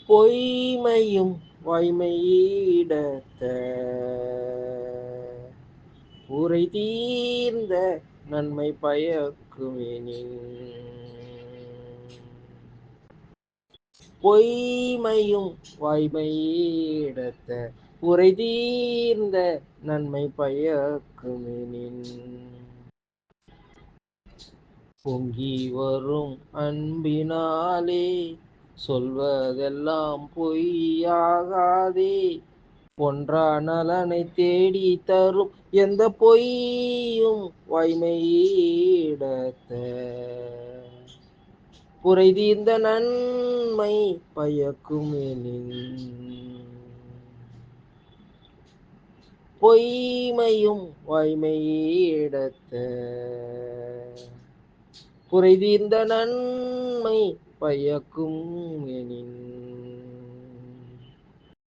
பொய்மையும் வாய்மையிடத்த உரை தீர்ந்த நன்மை பயக்குமெனின். பொய்மையும் வாய்மையிடத்த உரை தீர்ந்த நன்மை பயக்குமெனின். பொங்கி வரும் அன்பினாலே சொல்வதெல்லாம் பொய்யாகாதே. ஒன்றா நலனை தேடி தரும் எந்த பொய்யும் வாய்மையிடத்த குறை தீர்ந்த நன்மை பயக்குமெனின். பொய்மையும் வாய்மையிடத்த குறை தீர்ந்த நன்மை பயக்கும் எனின்.